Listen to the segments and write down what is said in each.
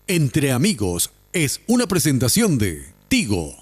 Entre Amigos es una presentación de Tigo.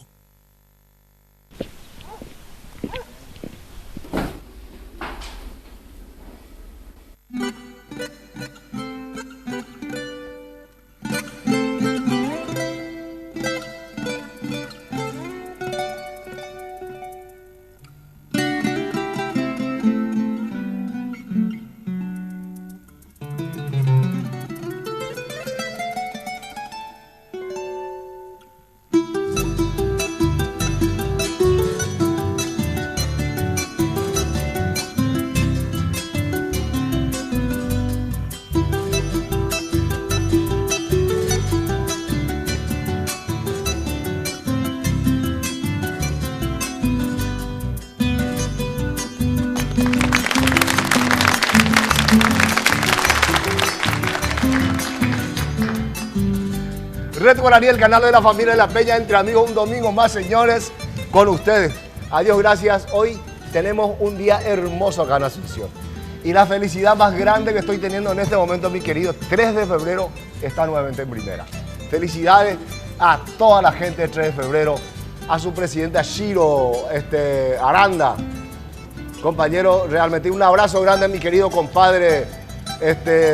Red Guaraní, el canal de la familia de La Peña, Entre Amigos, un domingo más, señores, con ustedes. Adiós, gracias. Hoy tenemos un día hermoso acá en Asunción. Y la felicidad más grande que estoy teniendo en este momento, mi querido, 3 de febrero, está nuevamente en primera. Felicidades a toda la gente de 3 de febrero, a su presidente Shiro Aranda. Compañero, realmente un abrazo grande a mi querido compadre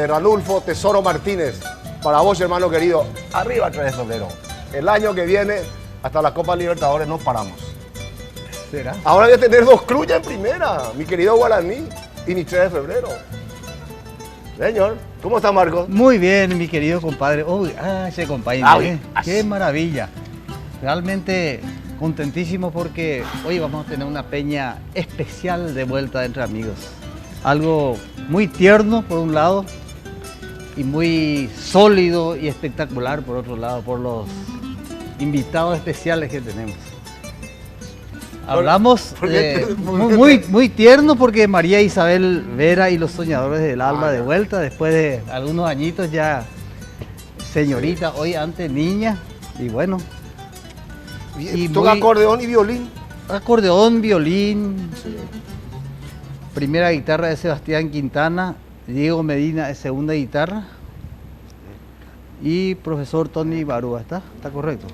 Ranulfo Tesoro Martínez. Para vos, hermano querido, arriba 3 de febrero. El año que viene, hasta la Copa Libertadores, no paramos. ¿Será? Ahora voy a tener 2 cruyas en primera, mi querido Guaraní, y ni 3 de febrero. Señor, ¿cómo está, Marcos? Muy bien, mi querido compadre. Uy, ese compañero, qué maravilla. Realmente contentísimo porque hoy vamos a tener una peña especial de vuelta Entre Amigos. Algo muy tierno, por un lado, y muy sólido y espectacular por otro lado, por invitados especiales que tenemos. Hablamos muy tierno porque María Isabel Vera y los Soñadores del Alba de vuelta después de algunos añitos ya señorita, hoy antes niña, y bueno. Y toca acordeón y violín. Acordeón, violín, sí. Primera guitarra de Sebastián Quintana, Diego Medina de segunda guitarra y profesor Tony Barúa, ¿está correcto?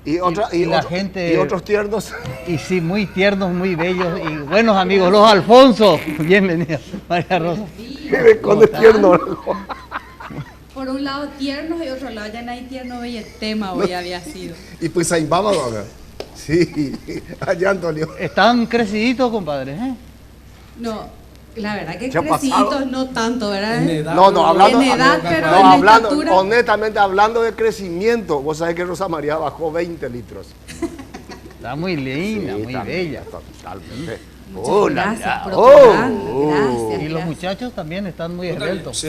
Y la gente, y otros tiernos. Y sí, muy tiernos, muy bellos y buenos amigos, los Alfonso. Bienvenidos, María Rosa. ¿Con es tierno? Por un lado tiernos y otro lado ya no hay tierno y el tema hoy había sido. Y pues ahí vamos ahora. Sí, allá Antonio. Están creciditos, compadre, ¿eh? No, la verdad que creciditos no tanto, ¿verdad? Hablando, en edad, pero en estatura. Honestamente, hablando de crecimiento, vos sabés que Rosa María bajó 20 litros. Está muy linda, sí, muy bella. Totalmente. Muchas gracias por otorgarme, gracias. Y los muchachos también están muy esbeltos.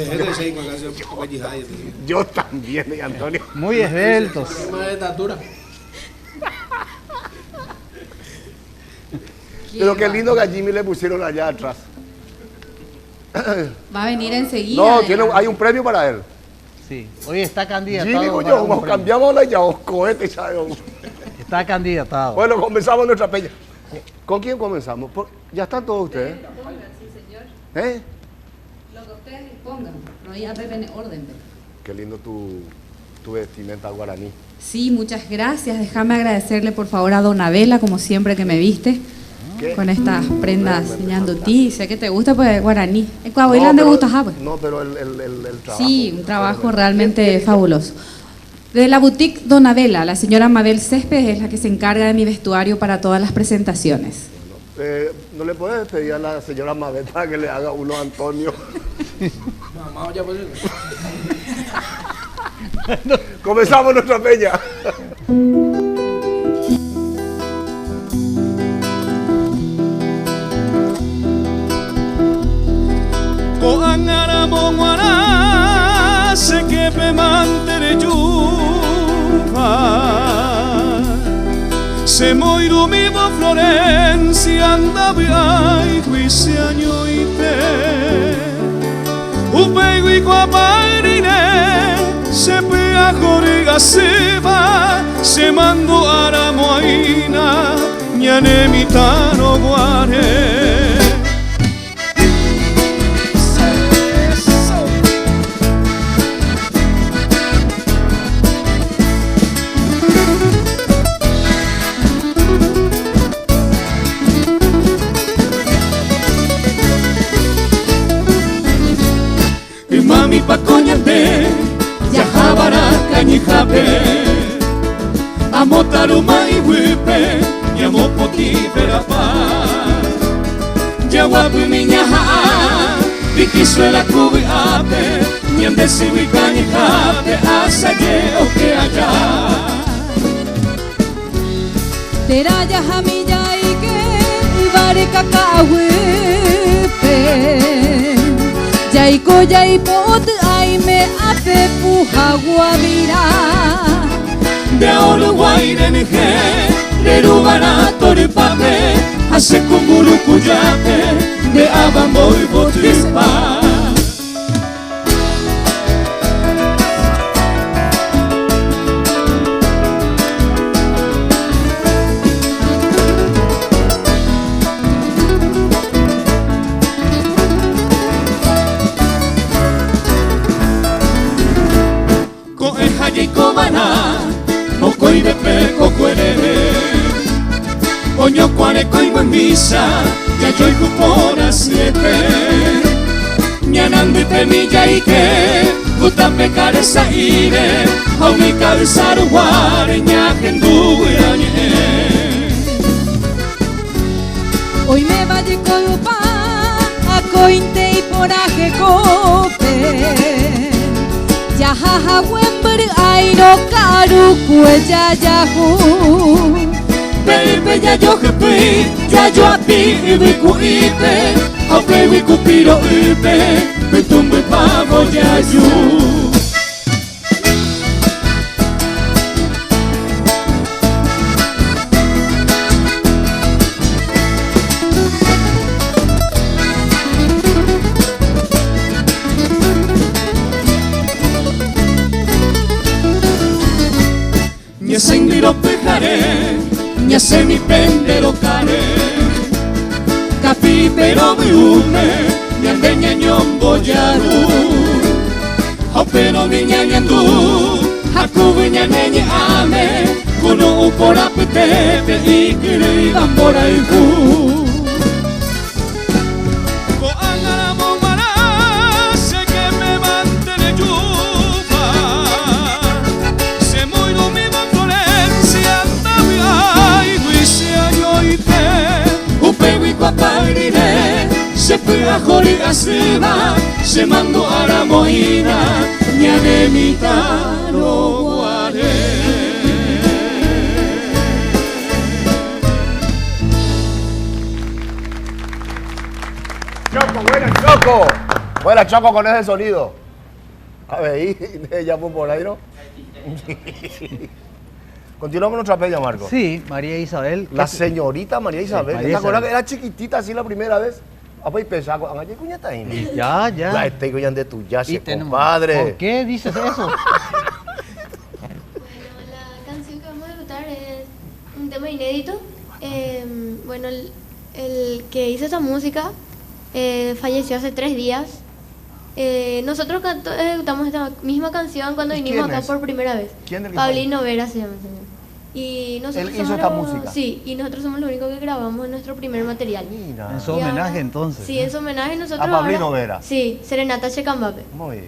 Yo también, Antonio. Muy esbeltos. Pero qué lindo que a Jimmy le pusieron allá atrás. Va a venir enseguida. No, hay un premio para él. Sí, hoy está candidatado. Jimmy, yo, cambiamos la cohete, ¿sabes? Está candidatado. Bueno, comenzamos nuestra peña. ¿Con quién comenzamos? Ya están todos ustedes. Lo pongan, sí, señor. ¿Eh? Lo que ustedes pongan. No hay orden. Qué lindo tu vestimenta guaraní. Sí, muchas gracias. Déjame agradecerle por favor a Donabela, como siempre que me viste. ¿Qué? Con estas prendas enseñando ti. Sé que te gusta, pues guaraní. En Coahuila te gusta, pues. No, pero el trabajo. Sí, un trabajo realmente fabuloso. De la boutique Donabela, la señora Mabel Céspedes es la que se encarga de mi vestuario para todas las presentaciones. ¿No le puedes pedir a la señora Mabel para que le haga uno a Antonio? Mamá, ya puede. Comenzamos nuestra peña. Koangara monguara se que me mantere yuva se moiru mi bo Florencia andaba y juice año y te upeigo y coaparine se pea joriga se va se mando aramoaina ñane mitano guare. y mami pa coñate, ya jabara cañijape, amo taruma y huipe, y amo poti perapa, ya guapi miña jaa, piquisuela cubi ape, ni ande siwi cañijape, asa ye o que allá. Teraya jamilla y que ibare cacahuepe, yaiko yaipot ay me ape puja guavira. De oro guaire nije, de rubara toripape, hace kumburu kuyape, de abamboy botripa. Mokoi de peco cuerere, oño cuareco y buen misa, ya yo y cupora siete, ñanande pemilla y que, gutambe careza ire, aumi cabeza ruare, ñakendu irañe. Hoy me vaya coyopa, a cointe y poraje cope. Ya jaja wember ay no karu cuella yahu. Baby ya yo jepe, ya yo api ibi ku ipe, au baby ku piro ipe, betumbe pavo ya yu. Ña sendiro pejare, ña semi pendero care, capi pero viume, ña de ñañombo yaru, au pero mi ñañandu, hakubi ña neñe ame, kuno upora petete y kiri gambora iku. Se fue a jori asiva, se mandó a la moina, ñanemita no guaré. Choco, buena Choco. Buena Choco con ese sonido. A ver, ahí, ya fue por ahí, ¿no? Continuamos con nuestra peña, Marco. Sí, María Isabel. La señorita María Isabel. María ¿Te acuerdas Isabel. que era chiquitita así la primera vez? Ah, pues pensaba, ¿a qué cuñata ahí? Ya, ya. Ya estoy cuñando de tu yace, Y tenemos- compadre. ¿Por qué dices eso? Bueno, la canción que vamos a ejecutar es un tema inédito. Bueno, el que hizo esa música falleció hace 3 días. Nosotros ejecutamos esta misma canción cuando ¿Y vinimos quién acá es? por primera vez. ¿Quién es el que Paulino Vera se llama el señor. Y nosotros Él hizo somos esta los- música. Sí, y nosotros somos los únicos que grabamos en nuestro primer material. Mira. En su Y ahora- homenaje, entonces. Sí, en su homenaje nosotros A Paulino ahora- Vera. Sí, Serenata Checambape. Muy bien.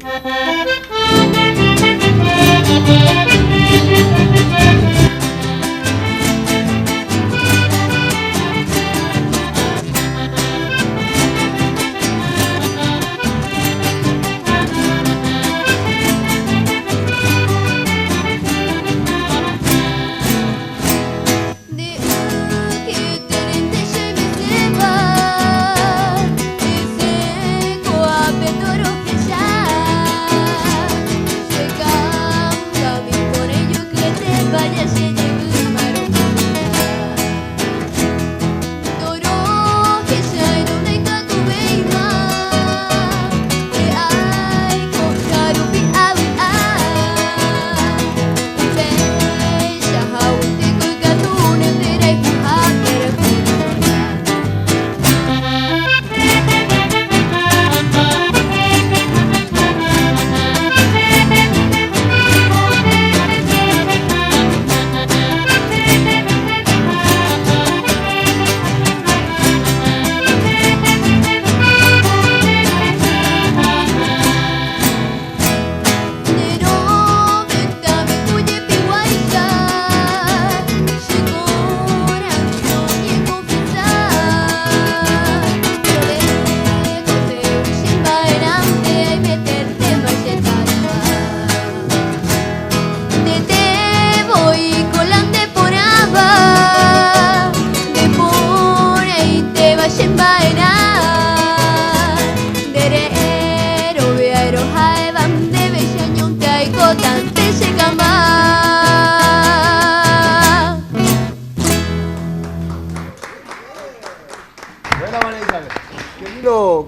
De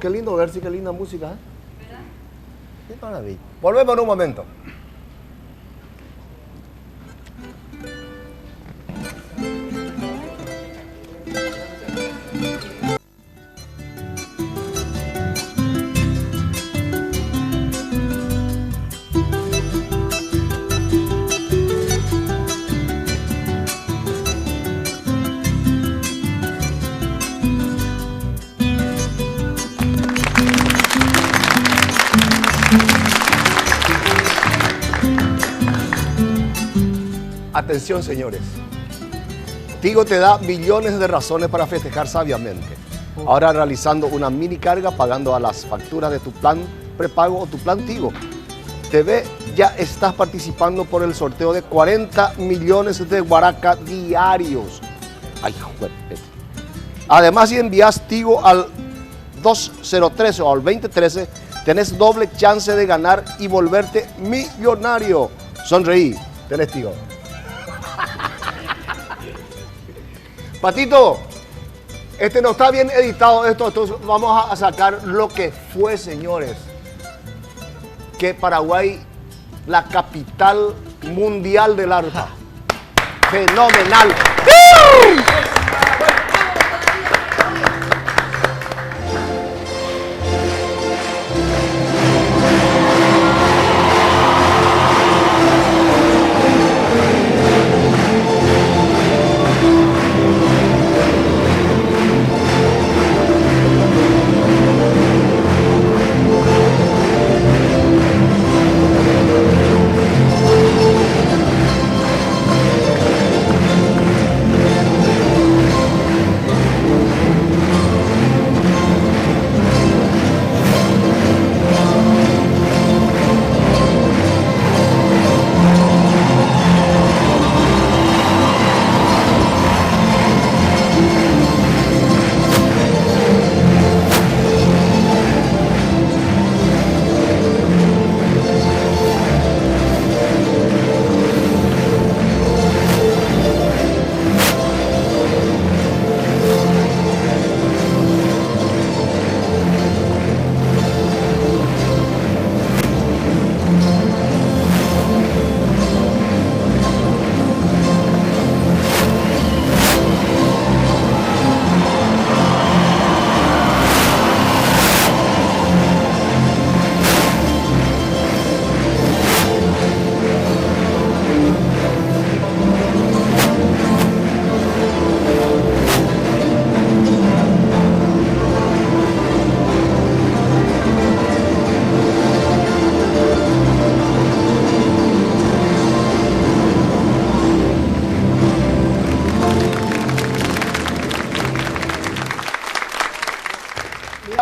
qué lindo ver, sí, qué linda música. ¿Eh? Qué maravilla. Volvemos en un momento. Atención, señores. Tigo te da millones de razones para festejar sabiamente. Ahora realizando una mini carga, pagando a las facturas de tu plan prepago o tu plan Tigo. TV ya estás participando por el sorteo de 40 millones de guaraca diarios. Ay, joder. Además, si envías Tigo al 2013 o al 2013, tenés doble chance de ganar y volverte millonario. Sonreí, tenés Tigo. Patito, no está bien editado esto, vamos a sacar lo que fue, señores. Que Paraguay, la capital mundial del arpa. Fenomenal.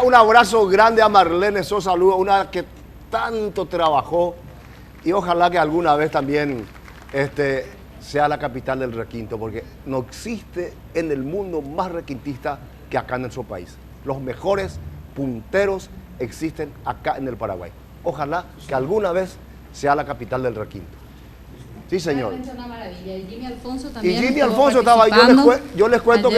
Un abrazo grande a Marlene Sosa Lugo, una que tanto trabajó y ojalá que alguna vez también sea la capital del requinto, porque no existe en el mundo más requintista que acá en nuestro país. Los mejores punteros existen acá en el Paraguay. Ojalá que alguna vez sea la capital del requinto. Sí, señor. Una maravilla. Y Jimmy Alfonso también. Y Jimmy Alfonso estaba ahí. Yo les cuento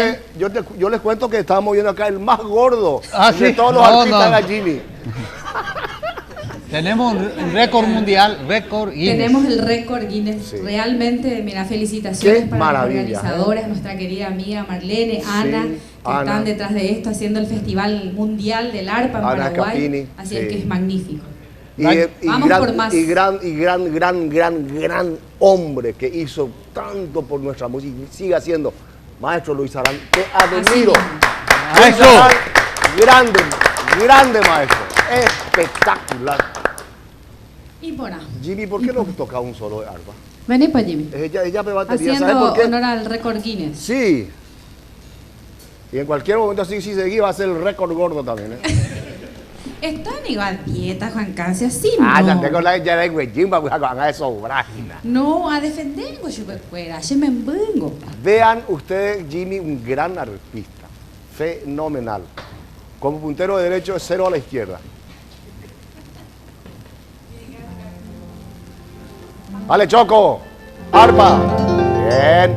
que estábamos viendo acá el más gordo de todos los artistas, era Jimmy. Tenemos un récord mundial, récord Guinness. Tenemos el récord Guinness. Sí. Realmente, mira, felicitaciones para las organizadoras, nuestra querida amiga Marlene, Ana, que están detrás de esto, haciendo el Festival Mundial del Arpa en Paraguay. Capini, así es que es magnífico. Gran hombre que hizo tanto por nuestra música y sigue haciendo. Maestro Luis Arán, te admiro. Maestro. Grande maestro. Espectacular. Y por ahí. Jimmy, ¿por qué no toca un solo de arpa? Vení para Jimmy. Ella me batería, haciendo ¿sabe por qué? honor al récord Guinness. Sí. Y en cualquier momento así, si seguí, va a ser el récord gordo también, Estoy igual dieta, Juan Casio, así no. ya tengo la de Guayimba, a eso, brágina. No, a defender, yo me vengo. Vean ustedes, Jimmy, un gran arpista. Fenomenal. Como puntero de derecho, es 0 a la izquierda. Vale, Choco. Arpa. Bien.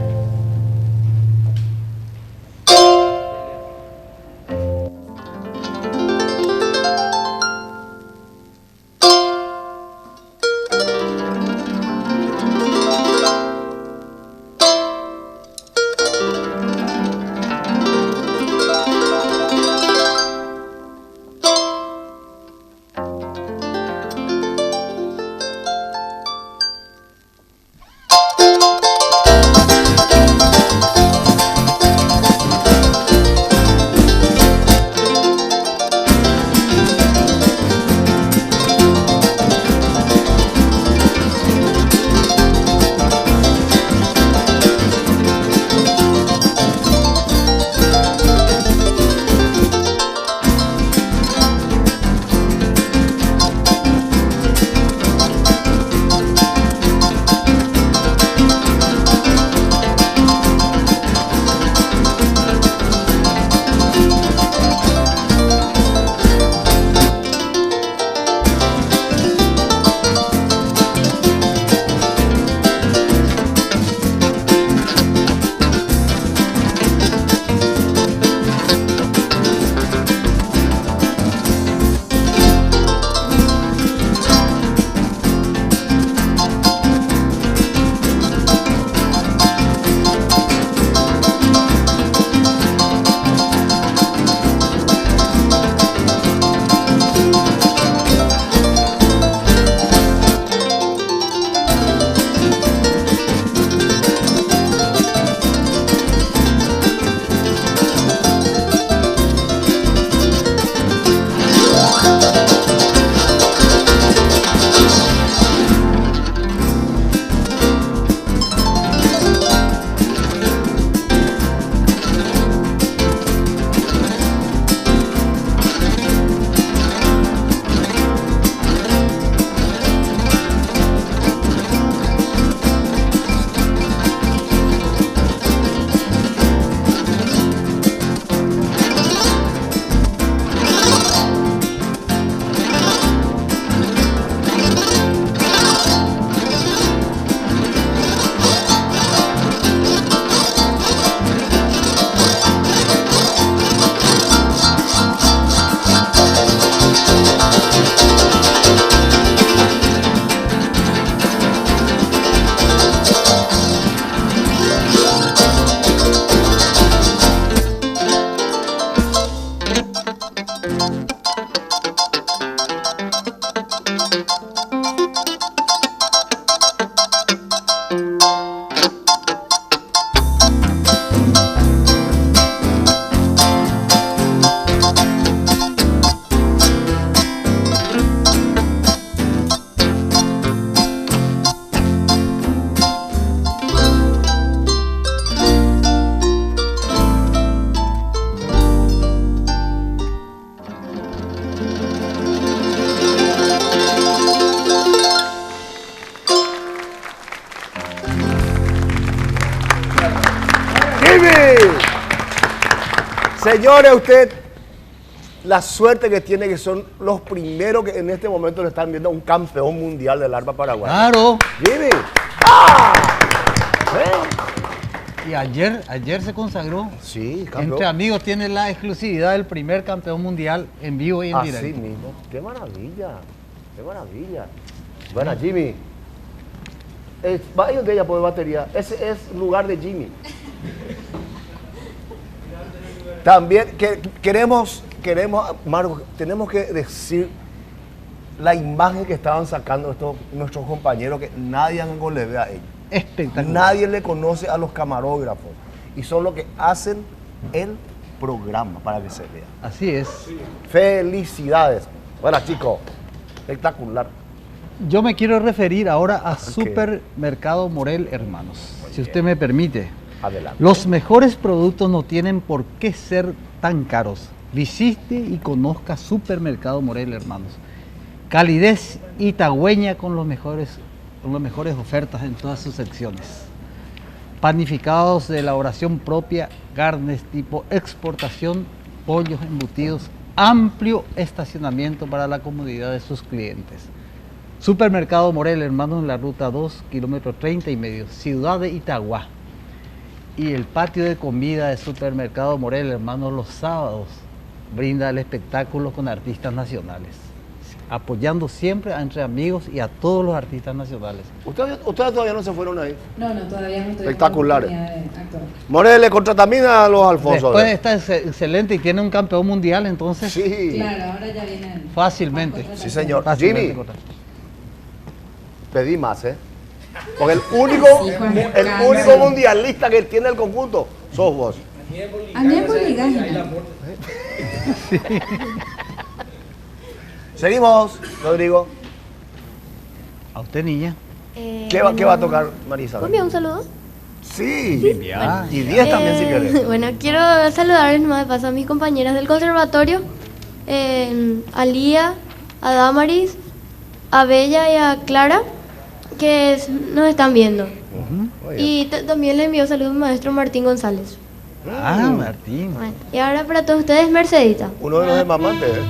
Señores, usted, la suerte que tiene que son los primeros que en este momento le están viendo un campeón mundial del arpa paraguaya. Claro. Jimmy. ¡Ah! Y ayer se consagró. Sí, campeón. Entre Amigos tiene la exclusividad del primer campeón mundial en vivo y en directo. Así mismo. ¡Qué maravilla! ¡Qué maravilla! Bueno, Jimmy. Vaya de ella por batería. Ese es lugar de Jimmy. También queremos, Marco, tenemos que decir la imagen que estaban sacando nuestros compañeros, que nadie le ve a ellos. Espectacular. Nadie le conoce a los camarógrafos. Y son los que hacen el programa para que se vea. Así es. Felicidades. Bueno, chicos, espectacular. Yo me quiero referir ahora a Supermercado Morel Hermanos. Si usted me permite. Adelante. Los mejores productos no tienen por qué ser tan caros. Visite y conozca Supermercado Morel Hermanos. Calidez itagüeña con las mejores ofertas en todas sus secciones. Panificados de elaboración propia, carnes tipo exportación, pollos embutidos, amplio estacionamiento para la comodidad de sus clientes. Supermercado Morel Hermanos en la ruta 2, kilómetro 30 y medio, ciudad de Itagua. Y el patio de comida de Supermercado Morel Hermanos los sábados brinda el espectáculo con artistas nacionales, apoyando siempre a Entre Amigos y a todos los artistas nacionales. ¿Ustedes todavía no se fueron ahí? No, todavía no estoy. Espectaculares. Morel le contra también a los Alfonso. Después está excelente y tiene un campeón mundial, entonces. Sí. Claro, ahora ya vienen. Fácilmente. Sí, señor. Fácilmente Jimmy, pedí más, ¿eh? Porque el único mundialista que tiene el conjunto sos vos. Andrés Poligaina. Seguimos, Rodrigo. A usted, niña. ¿Qué va a tocar, Marisa? ¿Puedo enviar un saludo? Sí. Bueno. Y 10 también si querés. Bueno, quiero saludar nomás de paso a mis compañeras del conservatorio, a Lía, a Damaris, a Bella y a Clara, que nos están viendo. Y también le envío saludos al maestro Martín González. Martín. Bueno, y ahora para todos ustedes, Mercedita. Uno de los desmamantes, ¿eh?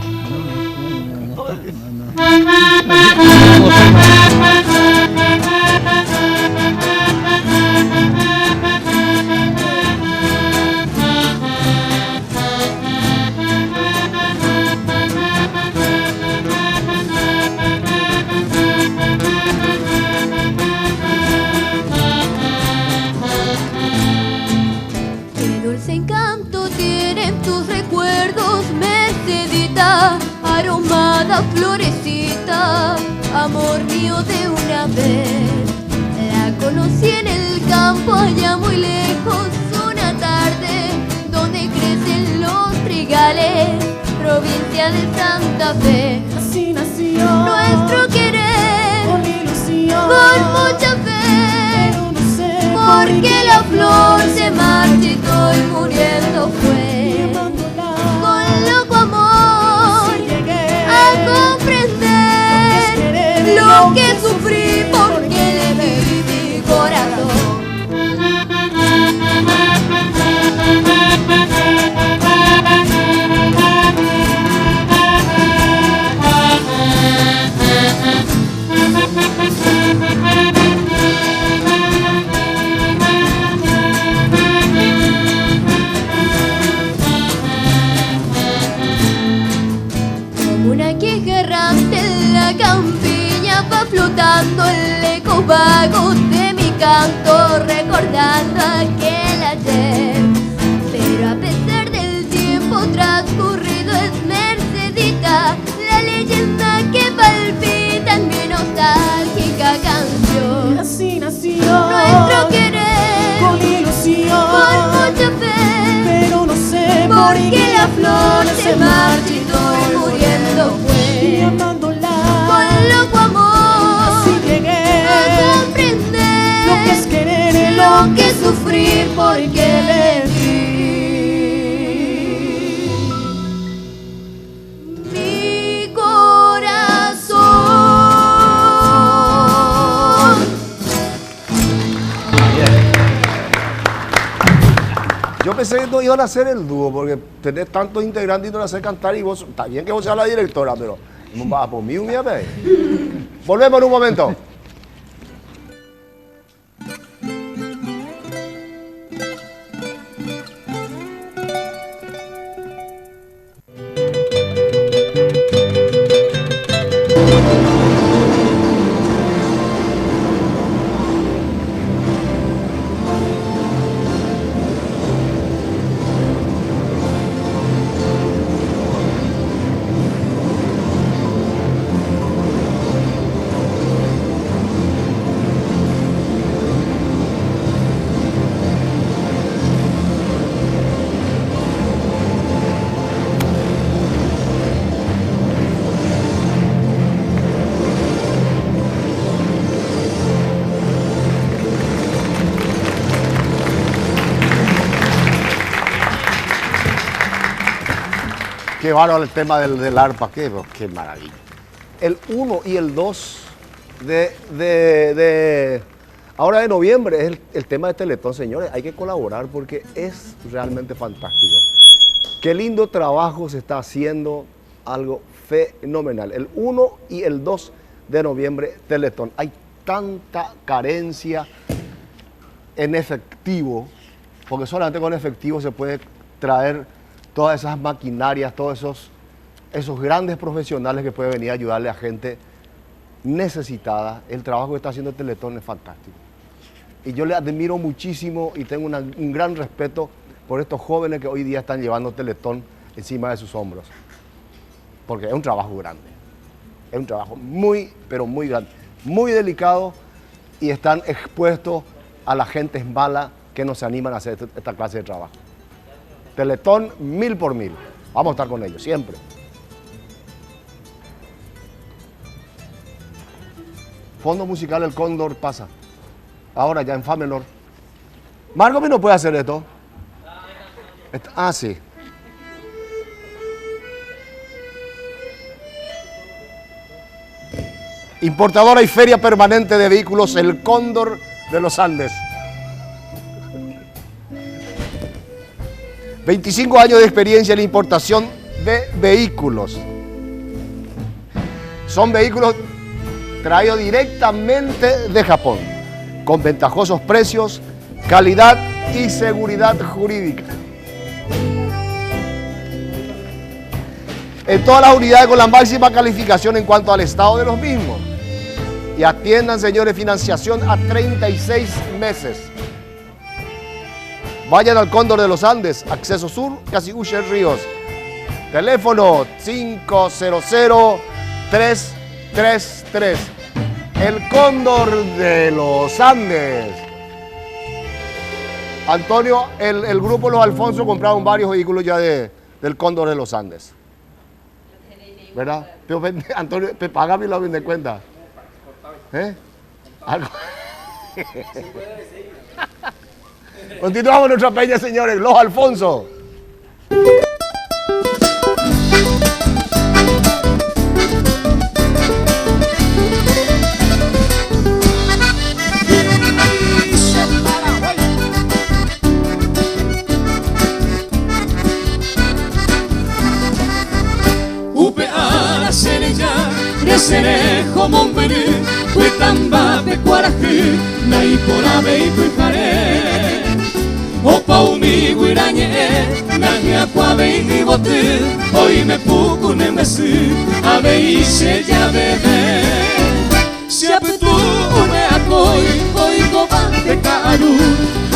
Qué dulce encanto tienen tus recuerdos, Mercedita, aromada florecita, amor mío de una vez. La conocí en el campo allá muy lejos, una tarde donde crecen los trigales, provincia de Santa Fe. Así nació Nuestro querer, con ilusión, con mucha fe, pero no sé porque la flor se marchitó y muriendo fue. Con loco amor a comprender lo que sufrí porque le di mi corazón. Como una queja errante en la campiña va flotando el eco vago de mi canto, recordando aquel ayer. Pero a pesar del tiempo transcurrido es Mercedita, la leyenda que palpita en mi nostálgica canción. así nació Nuestro querer, con ilusión, con mucha fe, pero no sé porque la flor se marchitó y muriendo y fue. amándola Con loco amor así llegué a comprender lo que es querer, lo que sufrir porque le di mi corazón. pensé que no iban a hacer el dúo, porque tenés tantos integrantes y no lo hacer cantar y vos, está bien que vos seas la directora, pero va por mí un día. Volvemos en un momento. Qué bárbaro el tema del arpa, qué maravilla. El 1 y el 2 ahora de noviembre es el tema de Teletón, señores. Hay que colaborar porque es realmente fantástico. Qué lindo trabajo se está haciendo, algo fenomenal. El 1 y el 2 de noviembre, Teletón. Hay tanta carencia en efectivo, porque solamente con efectivo se puede traer todas esas maquinarias, todos esos grandes profesionales que pueden venir a ayudarle a gente necesitada. El trabajo que está haciendo el Teletón es fantástico. Y yo le admiro muchísimo y tengo un gran respeto por estos jóvenes que hoy día están llevando Teletón encima de sus hombros. Porque es un trabajo grande. Es un trabajo muy, pero muy grande. Muy delicado y están expuestos a la gente mala que no se animan a hacer esta clase de trabajo. Teletón 1000 por 1000. Vamos a estar con ellos, siempre. Fondo musical El Cóndor pasa. Ahora ya en Fa menor. Marco no puede hacer esto. Ah, sí. Importadora y feria permanente de vehículos El Cóndor de los Andes. 25 años de experiencia en la importación de vehículos. Son vehículos traídos directamente de Japón, con ventajosos precios, calidad y seguridad jurídica. En todas las unidades con la máxima calificación en cuanto al estado de los mismos. Y atiendan, señores, financiación a 36 meses. Vayan al Cóndor de los Andes, acceso sur, Casiguche Ríos. Teléfono 500-333. El Cóndor de los Andes. Antonio, el grupo Los Alfonso compraron varios vehículos ya del Cóndor de los Andes. ¿Verdad? Pero, Antonio, págame la de cuenta. ¿Eh? ¿Algo? Continuamos nuestra peña, señores. Los Alfonso. Serejo Mombere, Huetamba, Pecuaraje, Naipora, Beipujare, Opa, Umi, Guirañe, Nagia, Cuave y Bote, hoy me puco, Nemesi, Abeiche, ya bebé. Si apetu, me acoy, hoy cobante, Caru,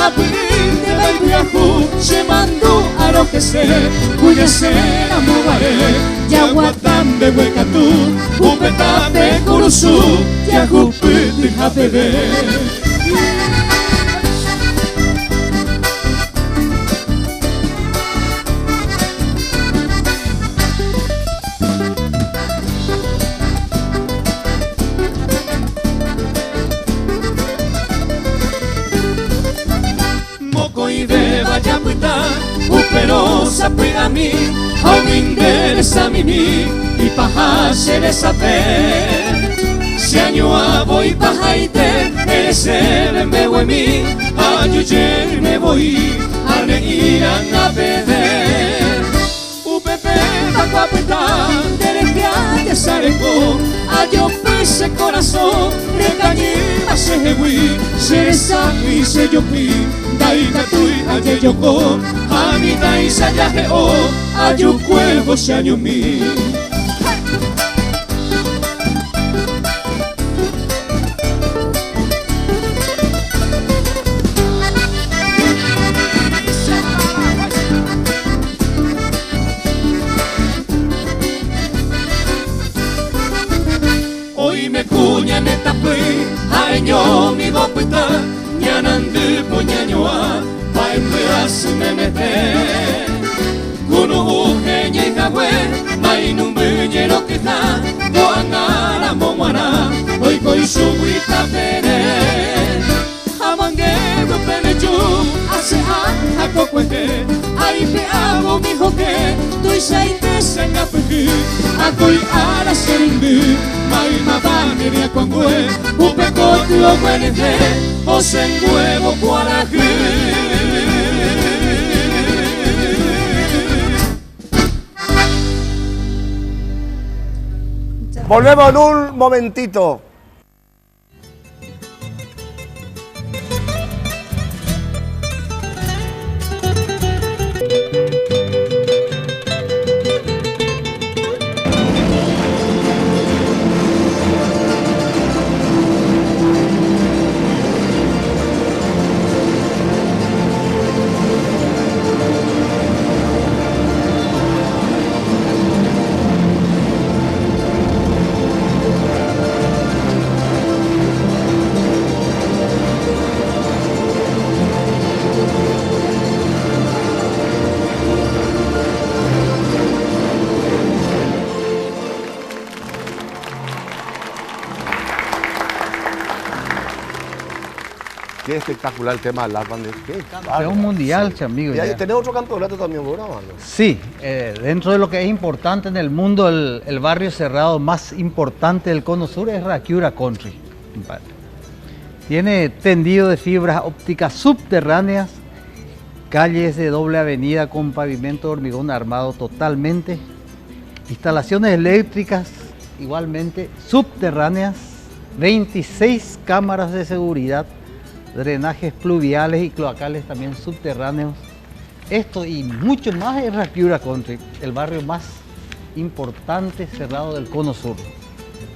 Apurín, de Baibuyahu, se mandó a lo que sé, cuya será Mubaré. Yaguatán de Huecatú, Upetán de Curuzú, Yagupiti Japebe. Moco y de Vayapitá, Uperosa Pirami, Auminderesa Mimi, y paja se desape. Si año voy pajaite, ese me voy mi, a yo me voy, a ne irán a perder. Upepe tacuapeta, derecha de sareco, ayo pese corazón, recañima se hewi, se sabi se yopi, daika tui aye yoko, amita y sayaje o, ayo cuervo se añumi. Me cuña neta pui, año mi bopita, ñanandu puñañoa, paimpeas me mete. Kuno ujeña y cagüe, mainumbuñero quizá, goangara momuana, hoy coi subuita pere. Amanguero penechu, hace a cocueje, ahí te hago mi joque, tu isaite se ngapeji, akoi ara serimbi. Mai mabaneria kwangwe upekoti okwenete osengwebo kwaraje. Volvemos en un momentito. Qué espectacular el tema del arpa. Campeón mundial, amigo. Y tenés otro campeonato también, ¿verdad? Sí, dentro de lo que es importante en el mundo, el barrio cerrado más importante del Cono Sur es Rakiura Country. Tiene tendido de fibras ópticas subterráneas, calles de doble avenida con pavimento de hormigón armado totalmente, instalaciones eléctricas igualmente subterráneas, 26 cámaras de seguridad, drenajes pluviales y cloacales también subterráneos. Esto y mucho más es Rakiura Country, el barrio más importante cerrado del Cono Sur.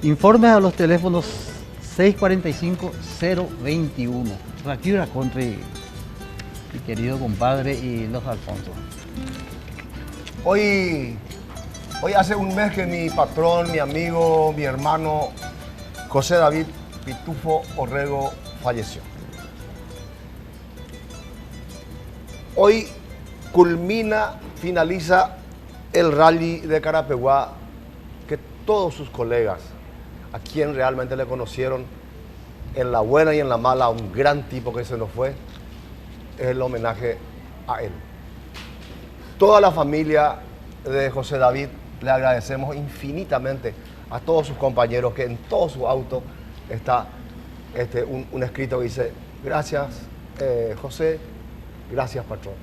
Informes a los teléfonos 645-021. Rakiura Country, mi querido compadre y los Alfonso. Hoy hace un mes que mi patrón, mi amigo, mi hermano José David Pitufo Orrego falleció. Hoy finaliza el rally de Carapeguá, que todos sus colegas, a quien realmente le conocieron en la buena y en la mala, un gran tipo que se nos fue, es el homenaje a él. Toda la familia de José David le agradecemos infinitamente a todos sus compañeros, que en todo su auto está un escrito que dice: gracias José, gracias patrón.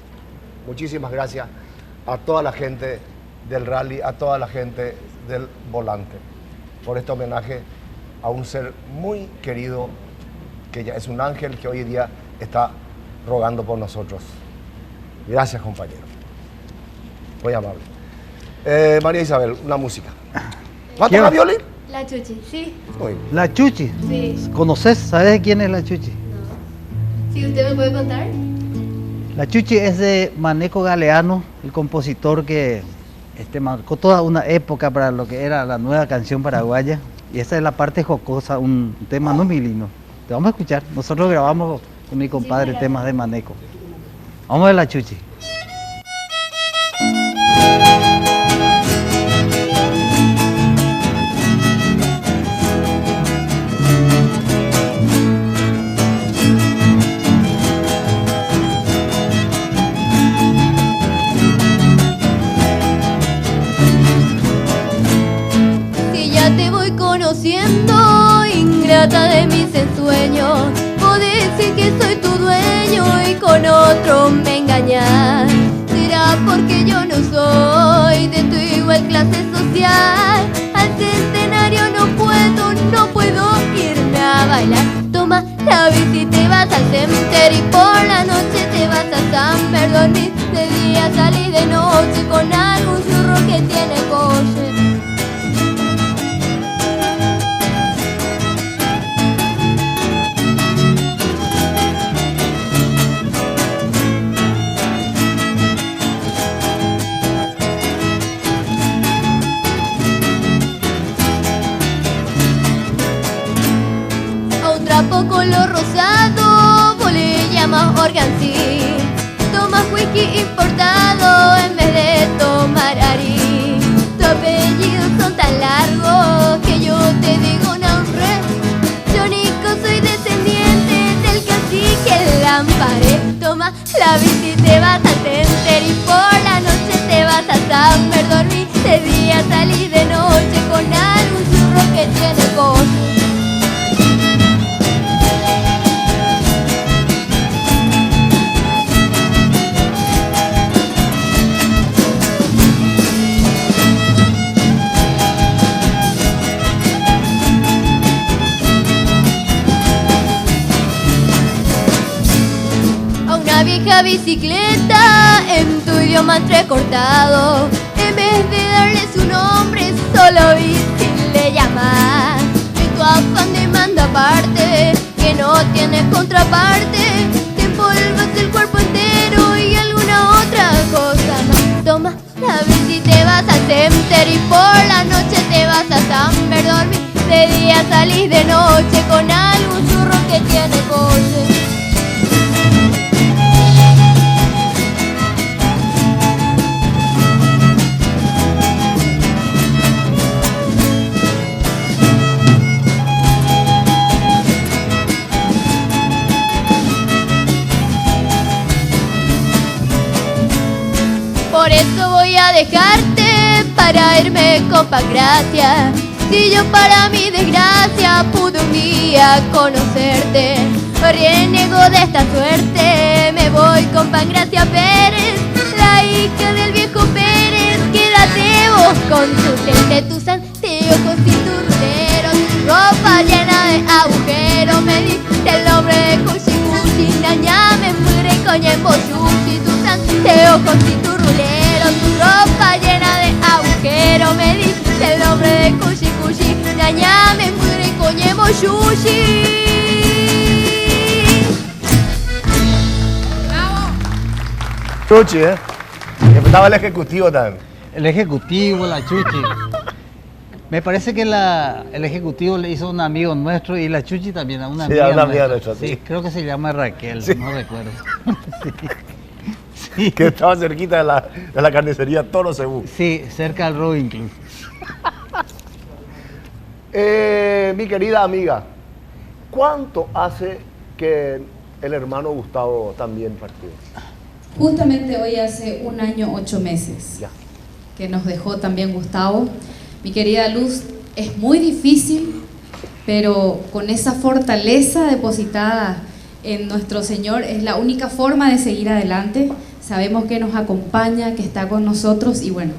Muchísimas gracias a toda la gente del rally, a toda la gente del volante, por este homenaje a un ser muy querido, que ya es un ángel que hoy día está rogando por nosotros. Gracias, compañero. Muy amable. María Isabel, una música. ¿Va a tocar violín? La Chuchi, sí. ¿La Chuchi? Sí. ¿Conoces? ¿Sabes quién es la Chuchi? No. ¿Sí, usted me puede contar? La Chuchi es de Maneco Galeano, el compositor que marcó toda una época para lo que era la nueva canción paraguaya. Y esa es la parte jocosa, un tema no milino. Te vamos a escuchar. Nosotros grabamos con mi compadre temas de Maneco. Vamos a ver la Chuchi. Ingrata de mis ensueños, vos decís que soy tu dueño y con otro me engañás. toma, porque yo no soy de tu igual clase social. Al centenario no puedo irme a bailar. Toma la bici, te vas al cementerio y por la noche te vas a San Bernardino. De día salí, de noche con algún churro que tiene coche. Trapo color rosado, vos le llamas organsí. Tomas whisky importado en vez de tomar arí. Tus apellidos son tan largos que yo te digo no re. Yo Nico soy descendiente del cacique Lamparé. Toma la bici, te vas al center y por la noche te vas a San Bernardino. De día salí, de noche con algún churro que tiene coche. Vieja bicicleta en tu idioma entrecortado. En vez de darle su nombre, solo bici le llamas. Y tu afán demanda aparte, que no tiene contraparte. Te empolvas el cuerpo entero y alguna otra cosa más. Toma la bici, te vas al cementerio y por la noche te vas a San Bernardino. De día salís, de noche con algún churro que tiene coche. Por eso voy a dejarte para irme con Pancracia. Si yo para mi desgracia pude un día conocerte, reniego de esta suerte, me voy con Pancracia Pérez, la hija del viejo Pérez. Quédate vos con tu gente, tus anteojos y tu rulero, tu ropa llena de agujeros. Me diste el nombre de Cuchi Cuchi, Nañame, Mugre, Coñembo, Yuchi. Tus anteojos y tu rulero, tu ropa llena de agujeros. Me diste el nombre de Cuchi Cuchi, Nañame, Mugre, Coñembo, Yuchi. Chuchi, estaba el ejecutivo también. El ejecutivo, la Chuchi. Me parece que el ejecutivo le hizo un amigo nuestro y la Chuchi también a una amiga. Sí, a una amiga nuestra, sí. Creo que se llama Raquel, sí. No recuerdo. Sí. Que estaba cerquita de la carnicería Toro Cebú. Sí, cerca del Robo incluso. Mi querida amiga, ¿cuánto hace que el hermano Gustavo también partió? Justamente hoy hace 1 año 8 meses ya que nos dejó también Gustavo. Mi querida Luz, es muy difícil, pero con esa fortaleza depositada en nuestro Señor es la única forma de seguir adelante. Sabemos que nos acompaña, que está con nosotros y bueno,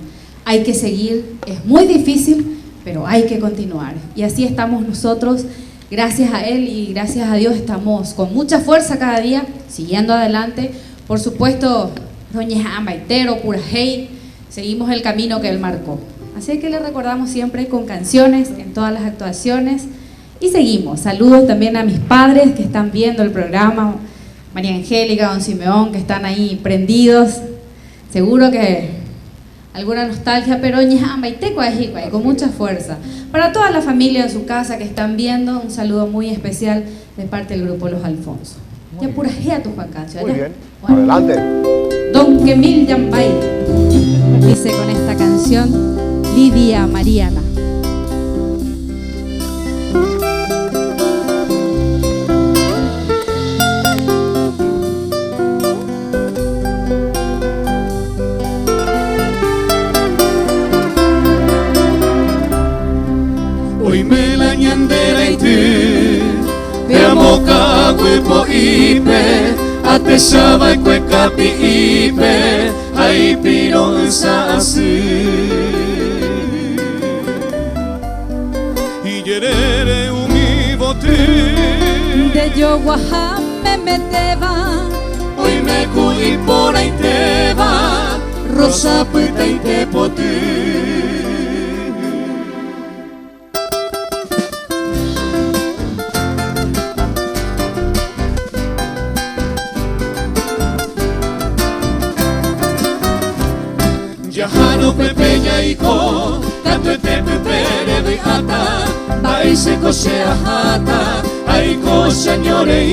hay que seguir. Es muy difícil, pero hay que continuar. Y así estamos nosotros, gracias a Él y gracias a Dios estamos con mucha fuerza cada día, siguiendo adelante. Por supuesto, Doña Ambaitero, Purajey, seguimos el camino que Él marcó. Así que le recordamos siempre con canciones en todas las actuaciones y seguimos. Saludos también a mis padres que están viendo el programa, María Angélica, Don Simeón, que están ahí prendidos. Seguro que alguna nostalgia, pero con mucha fuerza. Para toda la familia en su casa que están viendo, un saludo muy especial de parte del grupo Los Alfonso. Ya Purajey a tu Juan Cancio. Muy bien, bueno. Adelante. Don Kemil Yambay dice con esta canción Lidia Mariana. Hoy me la ñandera y te amo ka huepo ipe, ate shaba y cuecapi ipe, ay pironza así y yerere umi botín de yo guajame meteba hoy me cuy por ahí te va rosa puta y te potí. Yahano pepeña y co, tanto te pepere de ata, vai se cose ajata, ay co señore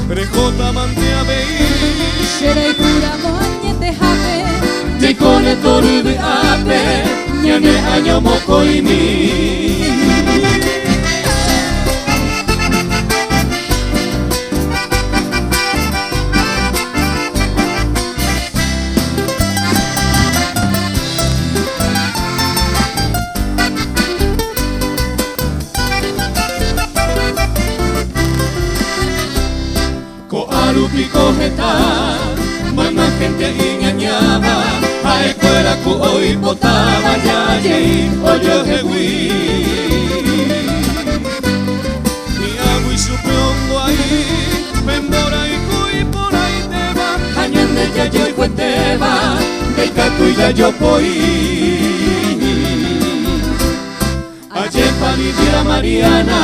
Rejota mantea vei, serei cura moñe te jape, te cone tori de ape, ñane año moco y mi. Pico jeta, mamá gente iñañaba, a escuela cu hoy botaba ya y oyo jehui. Mi agua y su pronto ahí, pendora y cuy por ahí te va, añande ya yo y cueteba, del cacu y ya yo poí. Ayer palidiera Mariana,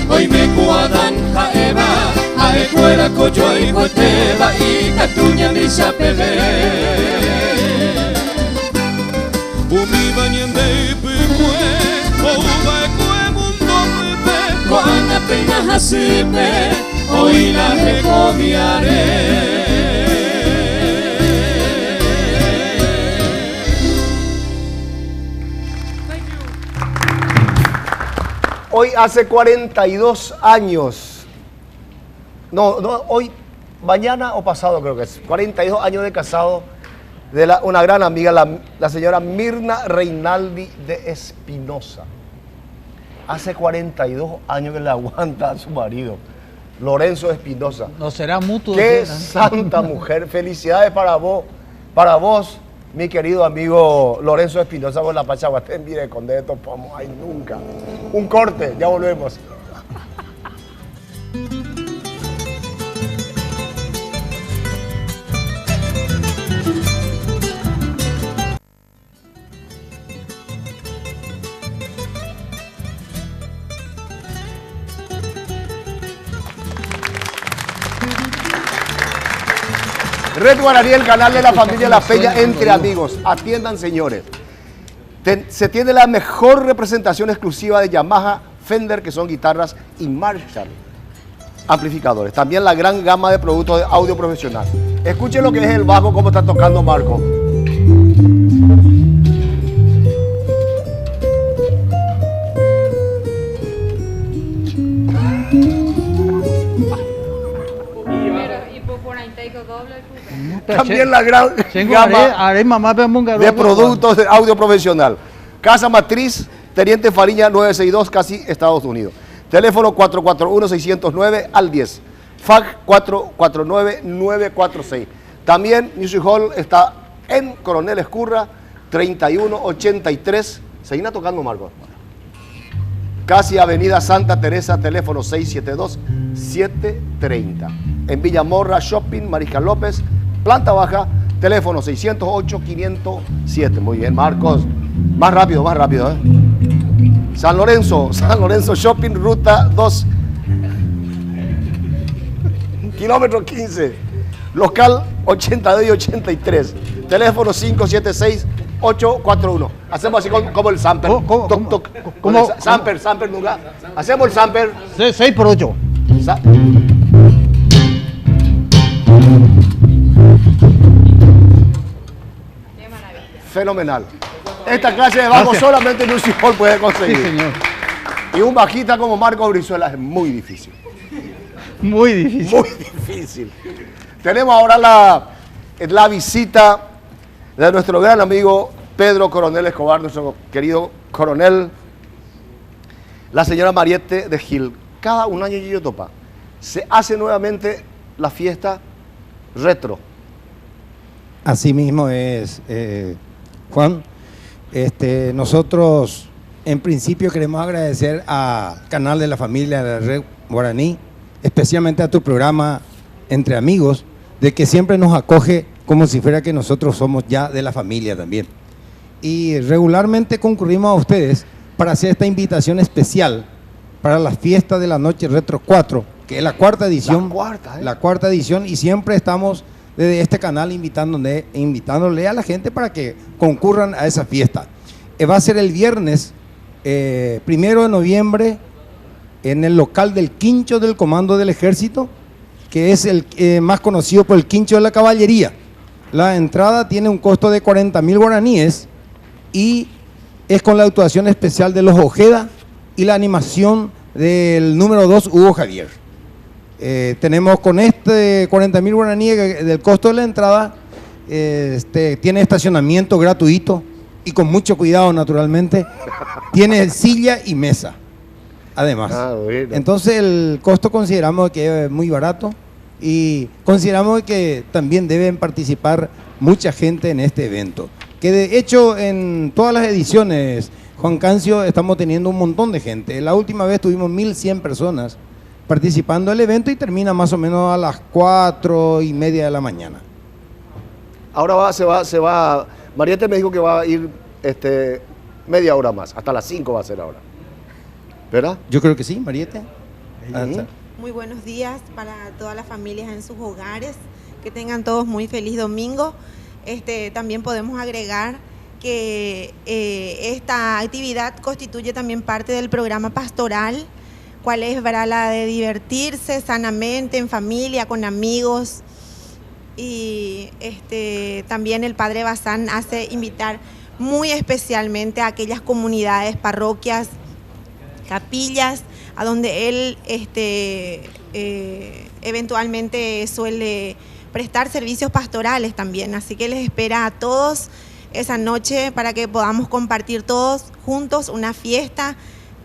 hoy me cuadran jaeva, a escuela coyo y cueteba y catuña mi chapebe. Umi bañende y pipue, ouba ecue mundo pipe, cuana pena hasipe, hoy la recomiaré. Hoy hace 42 años, no, hoy, mañana o pasado creo que es, 42 años de casado de una gran amiga, la señora Mirna Reinaldi de Espinosa. Hace 42 años que le aguanta a su marido, Lorenzo Espinosa. No será mutuo. Qué santa mujer, felicidades para vos, mi querido amigo Lorenzo Espinosa, por la Pachaguatén, mire, con de esto podemos, ay, nunca. Un corte, ya volvemos. Red Guaraní, el canal de la familia La Peña entre amigos. Atiendan, señores. Se tiene la mejor representación exclusiva de Yamaha, Fender, que son guitarras, y Marshall, amplificadores. También la gran gama de productos de audio profesional. Escuchen lo que es el bajo, cómo está tocando Marco. También la gran gama de productos de audio profesional. Casa Matriz, Teniente Fariña 962, casi Estados Unidos. Teléfono 441-609 al 10. FAC 449-946. También Music Hall está en Coronel Escurra 3183. Seguirá tocando, Marco. Casi Avenida Santa Teresa, teléfono 672-730. En Villamorra Shopping, Mariscal López, planta baja, teléfono 608-507. Muy bien, Marcos. Más rápido, ¿eh? San Lorenzo Shopping, ruta 2, kilómetro 15, local 82 y 83, teléfono 576-841. Hacemos así como el samper. ¿Cómo? Samper, nunca. Hacemos el samper. 6 por 8. Fenomenal. Esta clase de bajo solamente Music Hall puede conseguir. Sí, señor. Y un bajista como Marco Brizuela es muy difícil. Muy difícil. Muy difícil. Tenemos ahora la visita de nuestro gran amigo Pedro Coronel Escobar, nuestro querido coronel, la señora Mariette de Gil. Cada un año Yoyotopa se hace nuevamente la fiesta retro. Así mismo es, Juan. Nosotros en principio queremos agradecer al canal de la familia de la Red Guaraní, especialmente a tu programa Entre Amigos, de que siempre nos acoge como si fuera que nosotros somos ya de la familia también. Y regularmente concurrimos a ustedes para hacer esta invitación especial para la fiesta de la noche Retro 4, que es la cuarta edición. La cuarta edición, y siempre estamos desde este canal invitándole a la gente para que concurran a esa fiesta. Va a ser el viernes 1 de noviembre en el local del Quincho del Comando del Ejército, que es el más conocido por el Quincho de la Caballería. La entrada tiene un costo de 40.000 guaraníes y es con la actuación especial de los Ojeda y la animación del número 2, Hugo Javier. Tenemos con 40.000 guaraníes del costo de la entrada, tiene estacionamiento gratuito y con mucho cuidado, naturalmente. Tiene silla y mesa, además. Bueno. Entonces el costo consideramos que es muy barato y consideramos que también deben participar mucha gente en este evento. Que de hecho en todas las ediciones, Juan Cancio, estamos teniendo un montón de gente. La última vez tuvimos 1.100 personas participando del evento y termina más o menos a las 4:30 de la mañana. Ahora se va. Mariette me dijo que va a ir media hora más, hasta las 5 va a ser ahora. ¿Verdad? Yo creo que sí, Mariette. Muy buenos días para todas las familias en sus hogares, que tengan todos muy feliz domingo. También podemos agregar que esta actividad constituye también parte del programa pastoral, cuál es para la de divertirse sanamente en familia, con amigos. Y también el Padre Bazán hace invitar muy especialmente a aquellas comunidades, parroquias, capillas, a donde él eventualmente suele prestar servicios pastorales también. Así que les espera a todos esa noche para que podamos compartir todos juntos una fiesta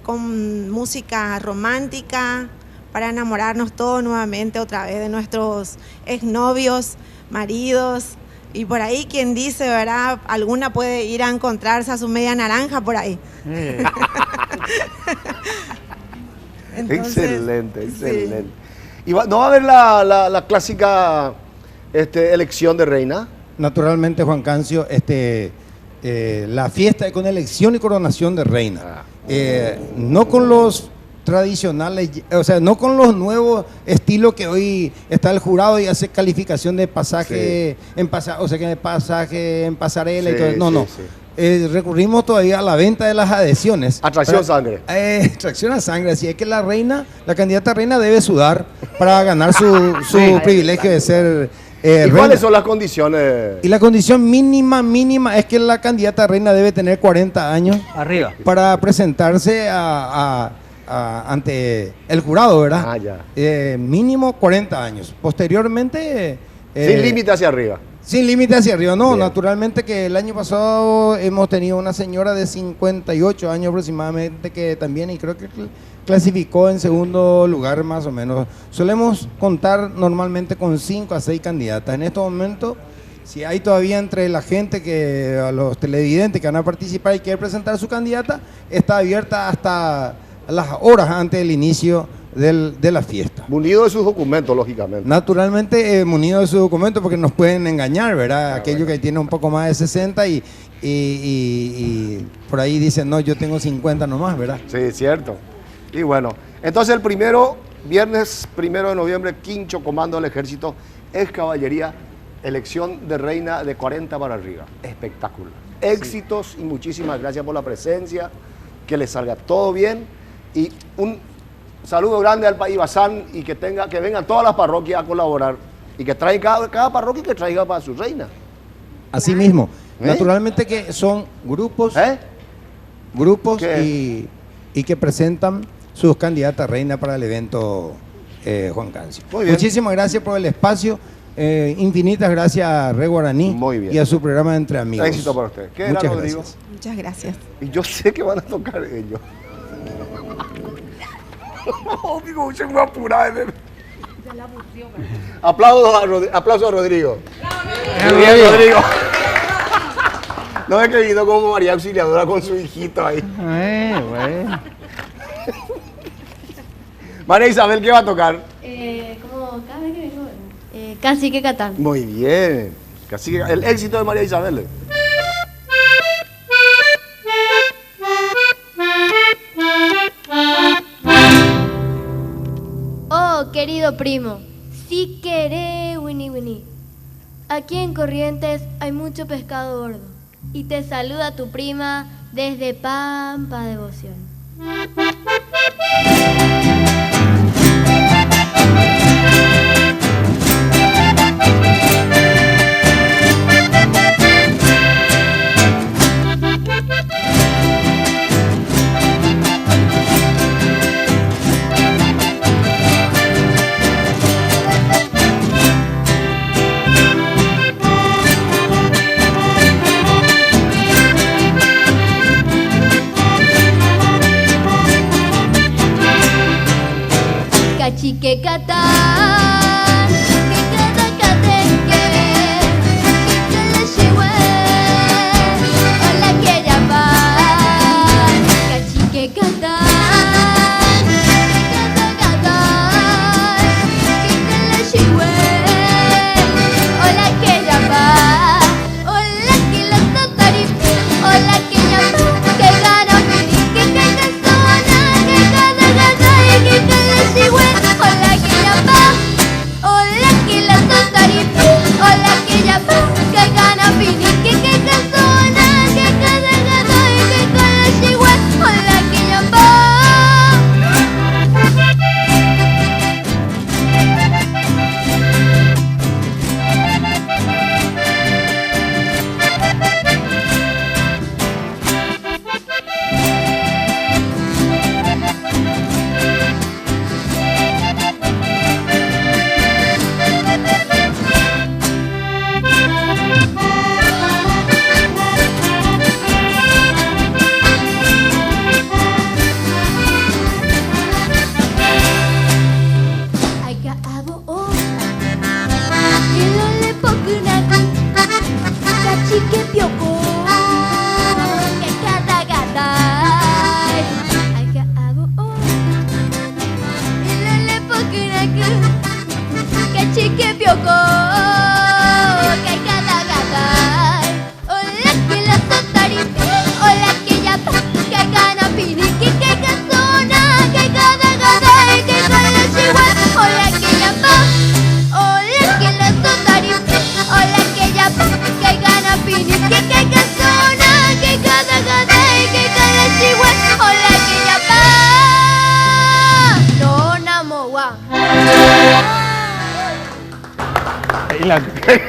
con música romántica, para enamorarnos todos nuevamente otra vez de nuestros exnovios, maridos, y por ahí quien dice, ¿verdad? Alguna puede ir a encontrarse a su media naranja por ahí. Entonces, excelente. Sí. ¿Y no va a haber la clásica elección de reina? Naturalmente, Juan Cancio, la fiesta es con elección y coronación de reina. No con los tradicionales, o sea, no con los nuevos estilos que hoy está el jurado y hace calificación de pasaje, en pasaje en pasarela y todo. No. Recurrimos todavía a la venta de las adhesiones. Atracción sangre. Atracción a sangre, así es que la candidata reina debe sudar para ganar su privilegio de ser ¿Y cuáles son las condiciones? Y la condición mínima es que la candidata reina debe tener 40 años arriba para presentarse ante el jurado, ¿verdad? Mínimo 40 años. Posteriormente... sin límite hacia arriba. Sin límite hacia arriba, no. Bien. Naturalmente que el año pasado hemos tenido una señora de 58 años aproximadamente que también, y creo que clasificó en segundo lugar más o menos. Solemos contar normalmente con 5 a 6 candidatas. En estos momentos, si hay todavía entre la gente, a los televidentes que van a participar y quieren presentar su candidata, está abierta hasta las horas antes del inicio de la fiesta. Munido de sus documentos, lógicamente. Naturalmente, munido de sus documentos, porque nos pueden engañar, ¿verdad? Aquellos que tienen un poco más de 60 y por ahí dicen, no, yo tengo 50 nomás, ¿verdad? Sí, cierto. Y bueno, entonces viernes 1 de noviembre, Quincho Comando del Ejército, es caballería, elección de reina de 40 para arriba. Espectacular. Éxitos y muchísimas gracias por la presencia, que les salga todo bien y un saludo grande al país Bazán y que vengan todas las parroquias a colaborar y que traiga cada parroquia que traiga para su reina. Así mismo. Naturalmente que son grupos y que presentan sus candidatas reina para el evento Juan Cancio. Muchísimas gracias por el espacio. Infinitas gracias a Red Guaraní y a su programa Entre Amigos. Éxito para usted. Muchas gracias. Muchas gracias. Y yo sé que van a tocar ellos. Digo, se me apura, Aplauso a Rodrigo. Rodrigo. No es que vino como María Auxiliadora con su hijito ahí. Bueno. María Isabel, ¿qué va a tocar? Como cada vez que vengo. Cacique Catán. Muy bien. Cacique, el éxito de María Isabel. Oh, querido primo, si querés, Winnie Winnie. Aquí en Corrientes hay mucho pescado gordo. Y te saluda tu prima desde Pampa Devoción. Cachique Catán, que cada catenque, que le lleve, hola que llaman. Cachique Catán, que cada que le lleve, hola que llaman. Hola que la totaripi, hola que llaman, que gana que canzona, que cada y que le lleve. Hola que llama, hola que la totaripi, hola que llama, que gana pini, que canzona, que cada gato y que cada chihuahua, hola que llama.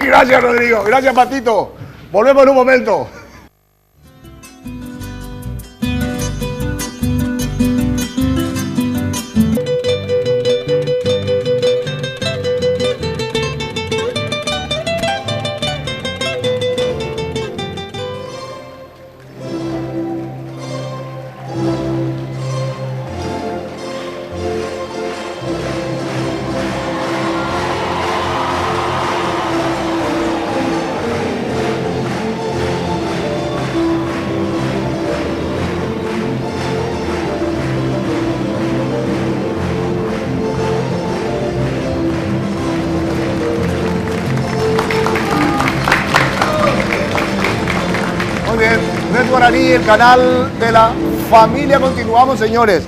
Gracias, Rodrigo. Gracias, Patito. Volvemos en un momento. Guaraní, el canal de la familia. Continuamos, señores.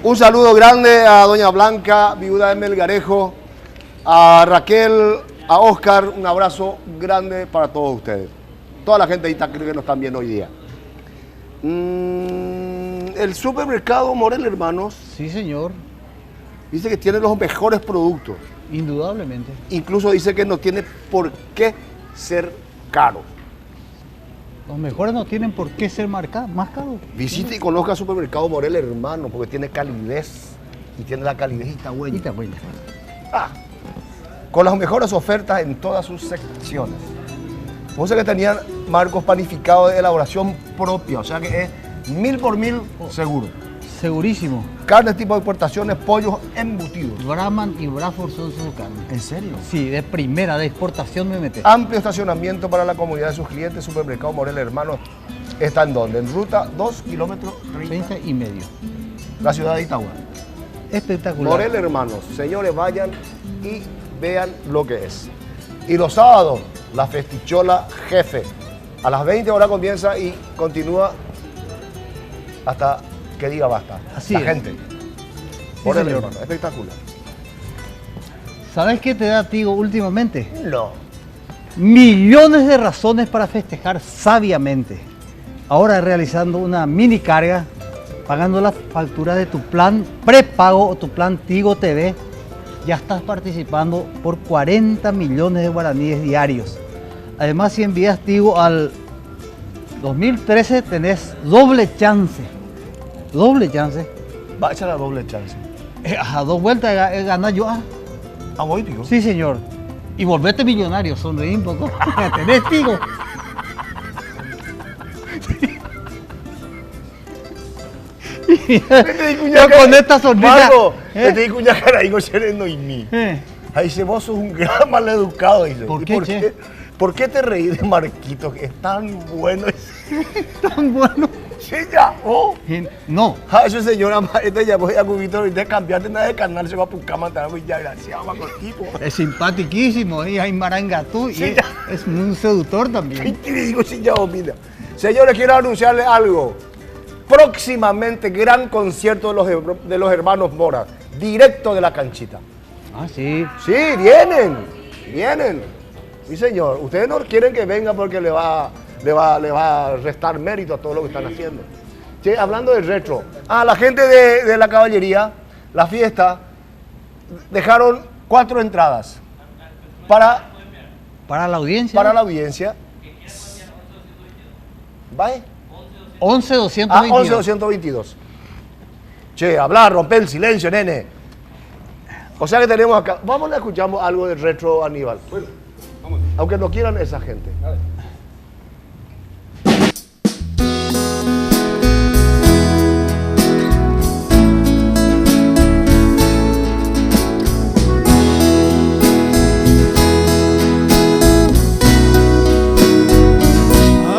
Un saludo grande a doña Blanca, viuda de Melgarejo, a Raquel, a Oscar. Un abrazo grande para todos ustedes. Toda la gente ahí que nos están viendo hoy día. El supermercado Morel, hermanos. Sí, señor. Dice que tiene los mejores productos. Indudablemente. Incluso dice que no tiene por qué ser caro. Los mejores no tienen por qué ser más caros. Visite y conozca el supermercado Morel, hermano, porque tiene calidez. Y tiene la calidez itagüeña. Con las mejores ofertas en todas sus secciones. Puse que tenían marcos panificados de elaboración propia, o sea que es 1000 por 1000 seguro. Segurísimo. Carnes tipo de exportaciones, pollos embutidos. Brahman y Bradford son sus carnes. ¿En serio? Sí, de primera, de exportación me metes. Amplio estacionamiento para la comodidad de sus clientes. Supermercado Morel Hermanos está en donde? En ruta 2 kilómetros 30 y medio. La ciudad de Itagua. Espectacular. Morel Hermanos. Señores, vayan y vean lo que es. Y los sábados, la Festichola Jefe. A las 20 horas comienza y continúa hasta que diga basta. Así la es. gente. Sí, Morel señor. Hermanos. Espectacular. ¿Sabes qué te da, Tigo, últimamente? No. Millones de razones para festejar sabiamente. Ahora realizando una mini carga, pagando la factura de tu plan prepago o tu plan Tigo TV, ya estás participando por 40 millones de guaraníes diarios. Además, si envías Tigo al 2013, tenés doble chance. Doble chance. Va a echar la doble chance. A 2 vueltas ganas yo. ¿A voy, Tigo? Sí, señor. Y volvete millonario, sonreí un poco. ¿Tenés, Tigo? Con esta sonrisa. Marco, te digo cuña cara y sereno y mí. Ahí dice, vos sos un gran maleducado. Dice. ¿Por qué, che? ¿Por qué te reí de Marquito? Que es tan bueno. Tan bueno. Sí, ya. Oh. No. Eso señora, este ya voy a cubito y te cambiaste nada de canal, se va a buscar matar muy ya gracias, Marquito. Es simpatiquísimo, y hay marangatú, Sí, y es un seductor también. ¿Qué le digo si ya opina? Señores, quiero anunciarles algo. Próximamente, gran concierto de los hermanos Mora, directo de la canchita. Ah, sí. Sí, vienen. Sí, señor. Ustedes no quieren que venga porque le va a restar mérito a todo lo que están haciendo. Sí, hablando de retro. La gente de la caballería, la fiesta, dejaron 4 entradas para la audiencia. Para la audiencia. ¿Vale? 11-222. 11-222. Che, hablar, romper el silencio, nene. O sea que tenemos acá. Vamos a escuchar algo de retro, Aníbal. Bueno, vamos. Aunque no quieran esa gente. A ver.